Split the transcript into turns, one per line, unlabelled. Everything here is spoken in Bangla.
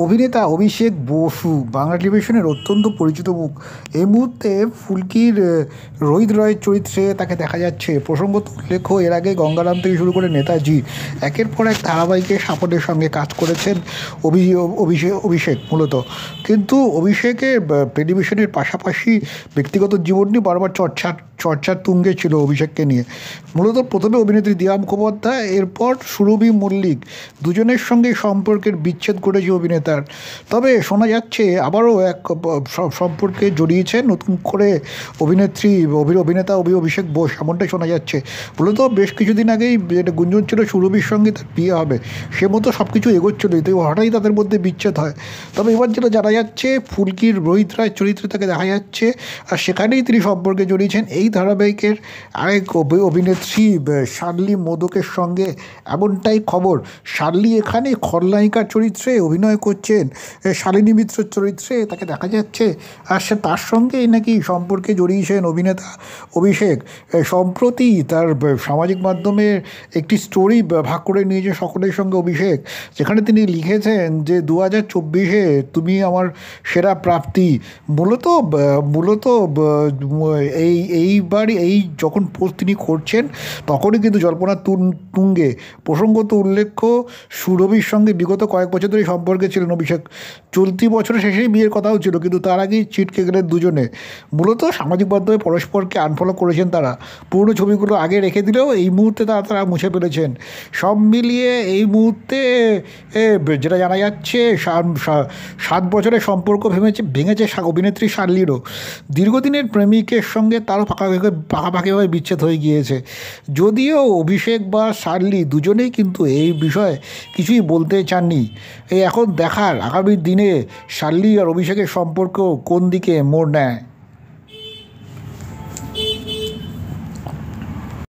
অভিনেতা অভিষেক বসু বাংলা টেলিভিশনের অত্যন্ত পরিচিত মুখ। এই মুহূর্তে ফুলকির রোহিত রয়ের চরিত্রে তাকে দেখা যাচ্ছে। প্রসঙ্গত উল্লেখ্য, এর আগে গঙ্গারাম থেকে শুরু করে নেতাজি একের পর এক ধারাবাহিকে সাফল্যের সঙ্গে কাজ করেছেন অভিষেক মূলত। কিন্তু অভিষেকের টেলিভিশনের পাশাপাশি ব্যক্তিগত জীবন নিয়ে বারবার চর্চার তুঙ্গে ছিল অভিষেককে নিয়ে। মূলত প্রথমে অভিনেত্রী দিয়া মুখোপাধ্যায়, এরপর সুরভি মল্লিক, দুজনের সঙ্গে সম্পর্কের বিচ্ছেদ ঘটেছে অভিনেতার। তবে শোনা যাচ্ছে আবারও এক সম্পর্কে জড়িয়েছে নতুন করে অভিনেতা অভিষেক বোস, এমনটাই শোনা যাচ্ছে। মূলত বেশ কিছুদিন আগেই যেটা গুঞ্জন ছিল সুরভির সঙ্গে তার বিয়ে হবে, সে মতো সব কিছু এগোচ্ছিল, তো হঠাৎই তাদের মধ্যে বিচ্ছেদ হয়। তবে এবার যেটা জানা যাচ্ছে, ফুলকির রোহিত রায়ের চরিত্রে তাকে দেখা যাচ্ছে, আর সেখানেই তিনি সম্পর্কে জড়িয়েছেন এই ধারাবাহিকের আরেক অভিনেত্রী শার্লি মোদকের সঙ্গে, এমনটাই খবর। শার্লি এখানে খলনায়িকার চরিত্রে অভিনয় করছেন, শালিনী মিত্রের চরিত্রে তাকে দেখা যাচ্ছে, আর তার সঙ্গেই নাকি সম্পর্কে জড়িয়েছেন অভিনেতা অভিষেক। সম্প্রতি তার সামাজিক মাধ্যমে একটি স্টোরি ভাগ করে নিয়েছে সকলের সঙ্গে অভিষেক, যেখানে তিনি লিখেছেন যে 2024-এ তুমি আমার সেরা প্রাপ্তি। মূলত এই যখন পোস্ট তিনি করছেন তখনই কিন্তু জল্পনা তুঙ্গে। প্রসঙ্গত উল্লেখ্য, সুরভির সঙ্গে বিগত কয়েক বছর ধরে সম্পর্কে ছিলেন অভিষেক। চলতি বছরের শেষেই বিয়ের কথাও ছিল, কিন্তু তার আগেই ছিটকে গেলেন দুজনে। মূলত সামাজিক মাধ্যমে পরস্পরকে আনফলো করেছেন তারা। পুরনো ছবিগুলো আগে রেখে দিলেও এই মুহূর্তে তারা মুছে ফেলেছেন। সব মিলিয়ে এই মুহূর্তে যেটা জানা যাচ্ছে, 7 বছরের সম্পর্ক ভেঙেছে অভিনেত্রী শার্লিরও। দীর্ঘদিনের প্রেমিকের সঙ্গে তারও পাকাপাকিভাবে বিচ্ছেদ হয়ে গিয়েছে। যদিও অভিষেক বা শার্লি দুজনেই কিন্তু এই বিষয়ে কিছুই বলতে চাননি। এখন দেখার আগামী দিনে শার্লি আর অভিষেকের সম্পর্ক কোন দিকে মোড় নেয়।